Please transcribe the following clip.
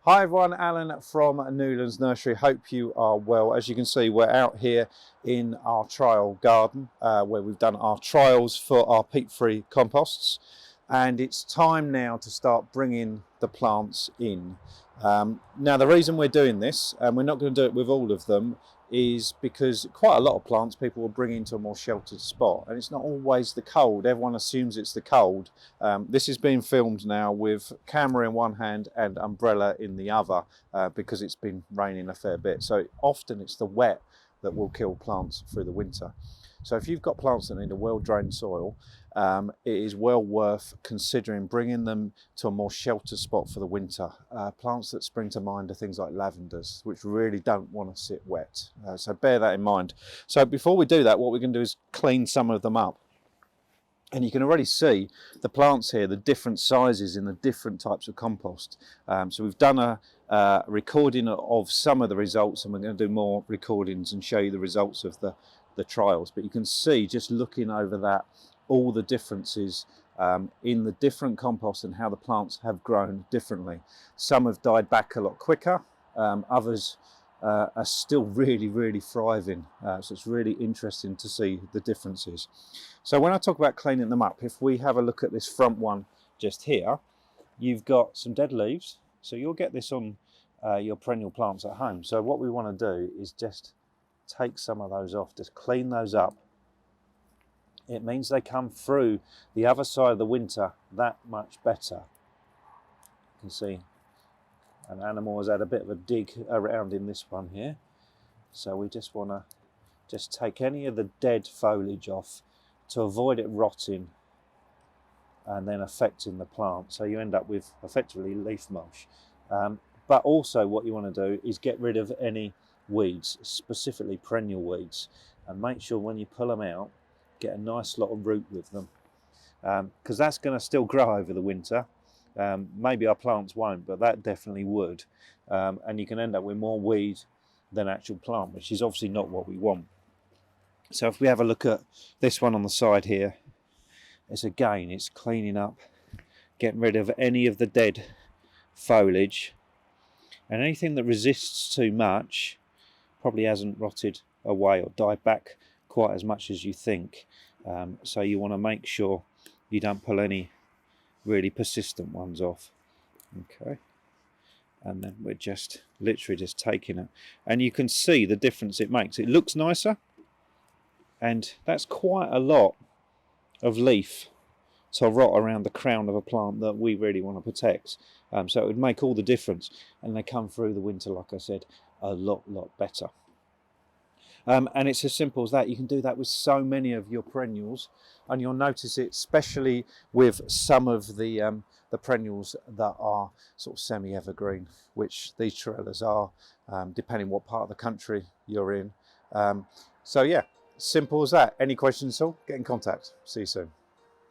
Hi everyone, Alan from Newlands Nursery. Hope you are well. As you can see, we're out here in our trial garden where we've done our trials for our peat-free composts, and it's time now to start bringing the plants in. Now the reason we're doing this, and we're not going to do it with all of them, is because quite a lot of plants people will bring into a more sheltered spot, and it's not always the cold. Everyone assumes it's the cold. This is being filmed now with camera in one hand and umbrella in the other because it's been raining a fair bit. So often it's the wet that will kill plants through the winter. So if you've got plants that need a well-drained soil, it is well worth considering bringing them to a more sheltered spot for the winter. Plants that spring to mind are things like lavenders, which really don't want to sit wet. So bear that in mind. So before we do that, what we're going to do is clean some of them up. And you can already see the plants here, the different sizes in the different types of compost. So we've done a recording of some of the results, and we're going to do more recordings and show you the results of the trials. But you can see, just looking over that, all the differences in the different composts and how the plants have grown differently. Some have died back a lot quicker, others are still really thriving. So it's really interesting to see the differences. So when I talk about cleaning them up, if we have a look at this front one just here, you've got some dead leaves. So you'll get this on your perennial plants at home. So what we want to do is just take some of those off, just clean those up. It means they come through the other side of the winter that much better. You can see an animal has had a bit of a dig around in this one here. So we just want to just take any of the dead foliage off to avoid it rotting and then affecting the plant. So you end up with effectively leaf mulch. But also what you want to do is get rid of any weeds, specifically perennial weeds, and make sure when you pull them out, get a nice lot of root with them, because that's going to still grow over the winter. Maybe our plants won't, but that definitely would, and you can end up with more weed than actual plant, which is obviously not what we want. So if we have a look at this one on the side here, it's cleaning up, getting rid of any of the dead foliage, and anything that resists too much probably hasn't rotted away or died back quite as much as you think. So you want to make sure you don't pull any really persistent ones off. Okay, and then we're just literally just taking it, and you can see the difference it makes. It looks nicer, and that's quite a lot of leaf to rot around the crown of a plant that we really want to protect. So it would make all the difference, and they come through the winter, like I said, a lot better. And it's as simple as that. You can do that with so many of your perennials, and you'll notice it especially with some of the perennials that are sort of semi-evergreen, which these trellis are, depending what part of the country you're in. So yeah, simple as that. Any questions at all? Get in contact. See you soon.